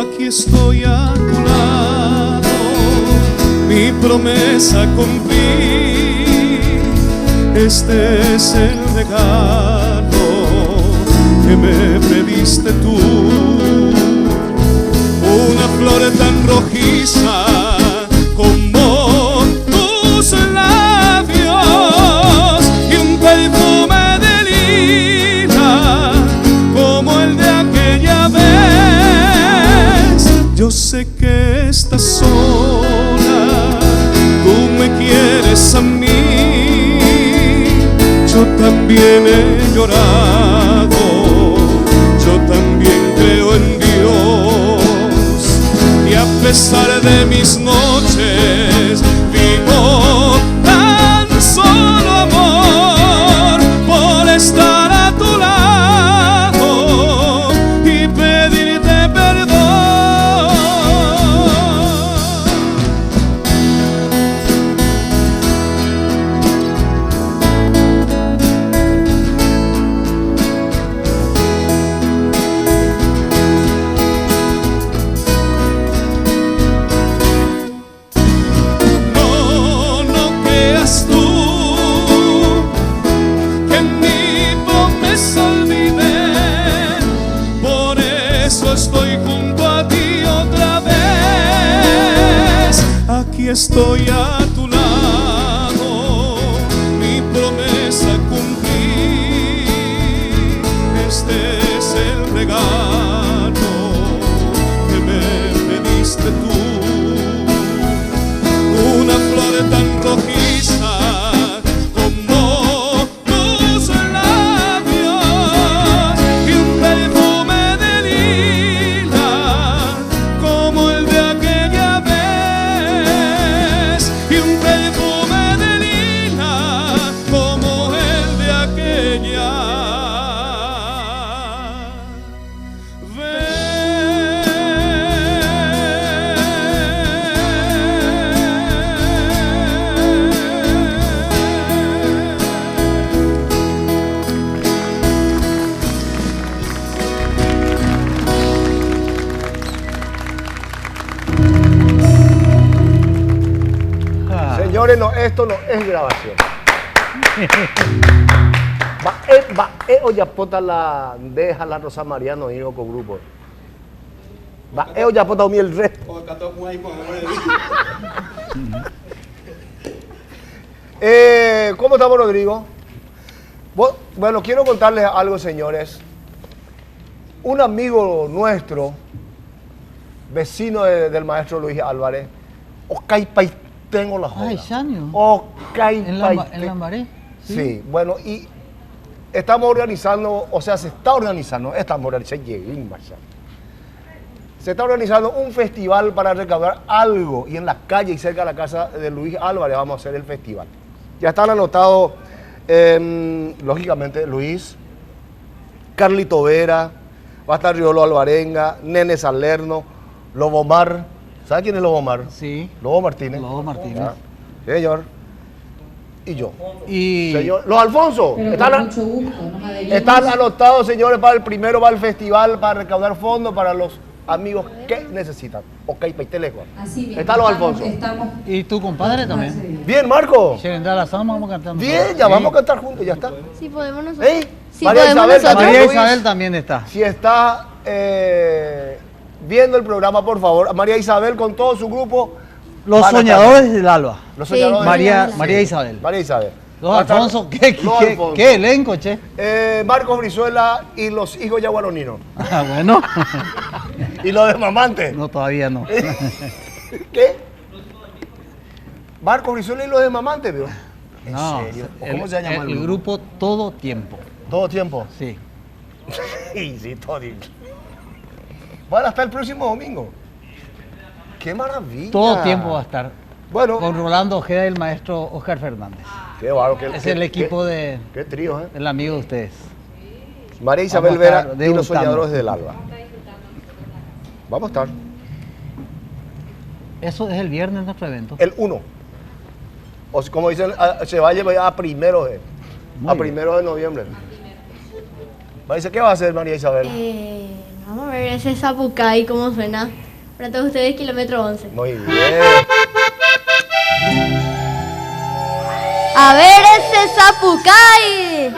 Aquí estoy a tu lado, mi promesa cumplir. Este es el regalo que me pediste tú. Una flor tan rojiza como tus labios y un perfume de lila como el de aquella vez. Yo sé que estás sola, tú me quieres a mí. Yo también he llorado, yo también creo en Dios. Y a pesar de mis noches, vivo tan solo amor por estar a tu lado y pedirte perdón. es grabación. Va, oye, pota la deja la Rosa María no iba con grupo. Va, oye, pota mi el resto. ¿Cómo estamos, Rodrigo? Bueno, quiero contarles algo, señores. Un amigo nuestro, vecino del maestro Luis Álvarez, Ocaipai tengo la joda. Ay, Sanio. Ocaipai. ¿En Lambaré? Sí, bueno, y estamos organizando, o sea, se está organizando un festival para recaudar algo, y en la calle y cerca de la casa de Luis Álvarez vamos a hacer el festival. Ya están anotados, lógicamente, Luis, Carlito Vera, va a estar Riolo Alvarenga, Nene Salerno, Lobomar. ¿Sabe quién es Lobomar? Sí. Lobo Martínez. Lobo Martínez. Ah, señor. Y yo. Y... Señor, los Alfonso. Están anotados, señores, para el primero, va el festival, para recaudar fondos para los amigos que necesitan. Ok, Paitelejo. Así bien. Están los Alfonso. ¿Y tu compadre también? Bien, Marco. Vamos a cantar. Bien, ya vamos a cantar juntos, ya está. Sí, podemos nosotros. Sí, María Isabel, María Isabel también está. Si está viendo el programa, por favor, María Isabel con todo su grupo. Los soñadores del Alba. Los soñadores. María Isabel. María Isabel. Los Alfonso, ¿qué elenco, che? Marcos Brizuela y los hijos yaguaroninos. Ah, bueno. ¿Y los de Mamante? No, todavía no. ¿Qué? Marcos Brizuela y los de Mamante, ¿vio? ¿En serio? ¿Cómo se llama el grupo? Todo Tiempo. ¿Todo Tiempo? Sí. Sí, todo tiempo. Van hasta el próximo domingo. ¡Qué maravilla! Todo Tiempo va a estar. Bueno. Con Rolando Ojeda y el maestro Oscar Fernández. Qué bárbaro. Es el equipo de... Qué trío, ¿eh? El amigo de ustedes. María Isabel Vera y los soñadores del Alba. Vamos a estar. Eso es el viernes nuestro evento. El 1. O sea, como dicen, se va a llevar a primero de noviembre. Dice, ¿qué va a hacer María Isabel? Vamos a ver ese Zapucay, cómo suena. Para todos ustedes, kilómetro 11. Muy bien. A ver ese Zapucay.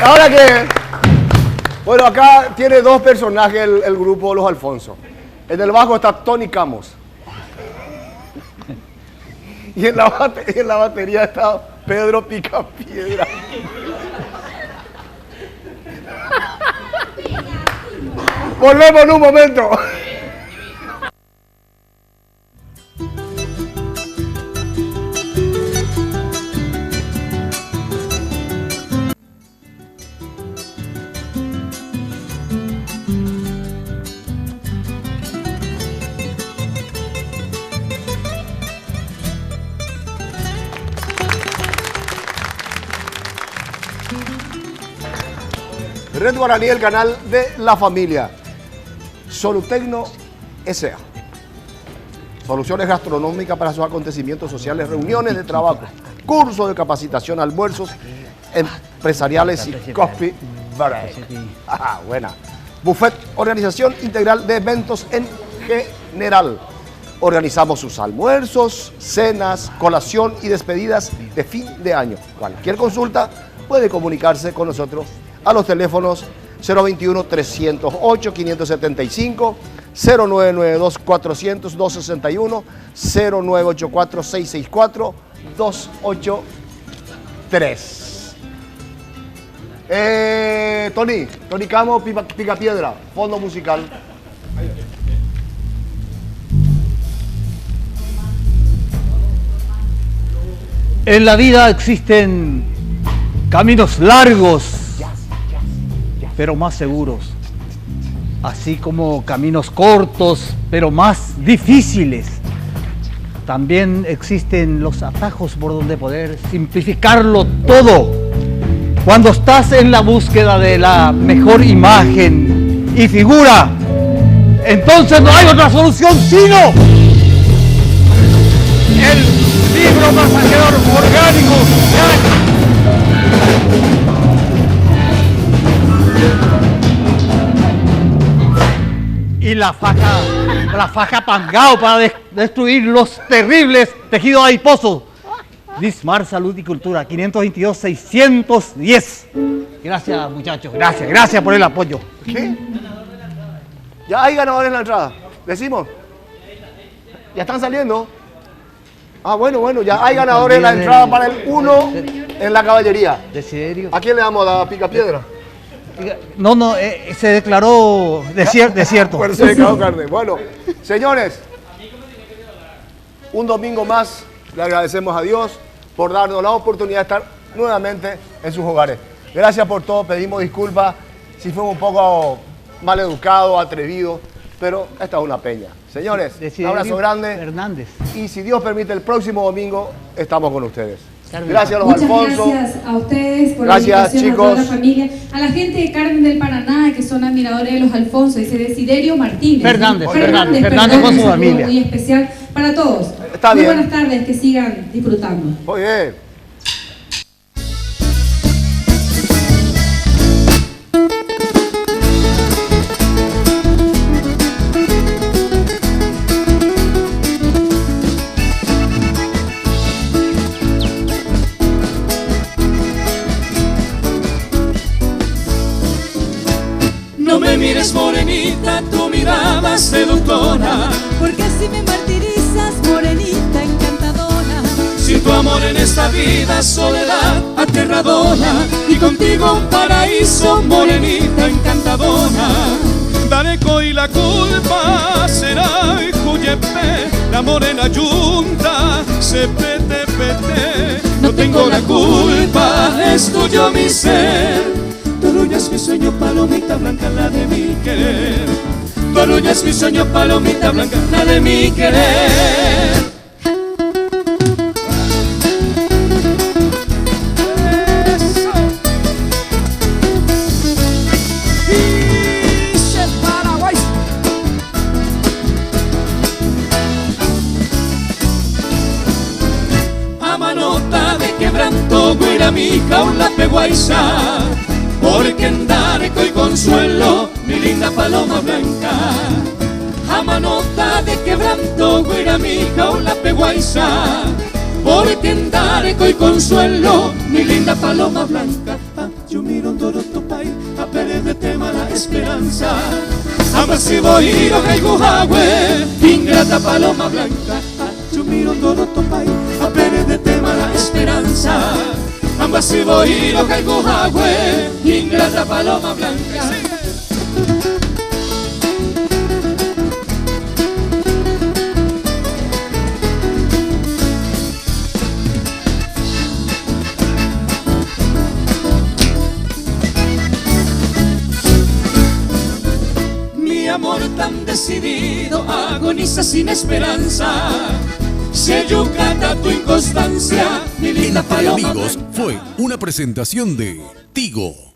Ahora que, bueno, acá tiene dos personajes el grupo Los Alfonso. En el bajo está Tony Camos. Y en la batería está Pedro Picapiedra. Volvemos en un momento. Red Guaraní, el canal de la familia. Solutecno S.A. Soluciones gastronómicas para sus acontecimientos sociales, reuniones de trabajo, cursos de capacitación, almuerzos empresariales y coffee break. Buena. Buffet, organización integral de eventos en general. Organizamos sus almuerzos, cenas, colación y despedidas de fin de año. Cualquier consulta puede comunicarse con nosotros a los teléfonos 021-308-575, 0992-400-261, 0984-664-283. Tony Camo, Picapiedra, fondo musical. En la vida existen caminos largos, pero más seguros, así como caminos cortos, pero más difíciles. También existen los atajos por donde poder simplificarlo todo. Cuando estás en la búsqueda de la mejor imagen y figura, entonces no hay otra solución sino el libro masajeador orgánico. Y la faja Pangao para destruir los terribles tejidos adiposos. Dismar Salud y Cultura, 522-610. Gracias, muchachos, gracias por el apoyo. ¿Qué? Ya hay ganadores en la entrada. Decimos. Ya están saliendo. Bueno, ya hay ganadores en la entrada para el 1 en la caballería. Desiderio. ¿A quién le damos a Picapiedra? No, se declaró desierto. Bueno, se declaró carne. Bueno, señores, un domingo más le agradecemos a Dios por darnos la oportunidad de estar nuevamente en sus hogares. Gracias por todo, pedimos disculpas si fuimos un poco mal educados, atrevidos, pero esta es una peña. Señores, un abrazo grande. Hernández. Y si Dios permite, el próximo domingo estamos con ustedes. Gracias a los Alfonso. Gracias a ustedes por la invitación, chicos. A toda la familia, a la gente de Carmen del Paraná que son admiradores de los Alfonso, dice Desiderio Martínez. Fernández con su familia. Muy especial para todos. Está bien. Muy buenas tardes, que sigan disfrutando. Muy bien. No me mires, morenita, tu mirada seductora, porque así me martirizas, morenita encantadora. Sin tu amor en esta vida, soledad aterradora, y contigo un paraíso, morenita encantadora. Dareco y la culpa será Juyepe, la morena yunta, se pete. No tengo la culpa, es tuyo mi ser. Tu orgullo es mi sueño, palomita blanca, la de mi querer. Tu orgullo es mi sueño, palomita blanca, la de mi querer. Eso. Dice Paraguay. A manota de quebranto, guira mi jaula peguaiza. Porque en Dareco y Consuelo, mi linda paloma blanca, a manota de quebranto, guira mi jaula peguaiza. Porque en Dareco y Consuelo, mi linda paloma blanca, yo miro un dorotopay, a Pérez de tema la esperanza. Amasivo hiro Jaiguhahue, ingrata paloma blanca, yo miro un dorotopay, a Pérez de tema la esperanza. Ambasivo hiro Jaiguhahue, ingrata paloma blanca. Mi amor tan decidido agoniza sin esperanza. Se yucata tu inconstancia, mi linda paloma Entre Amigos blanca. fue una presentación de Tigo.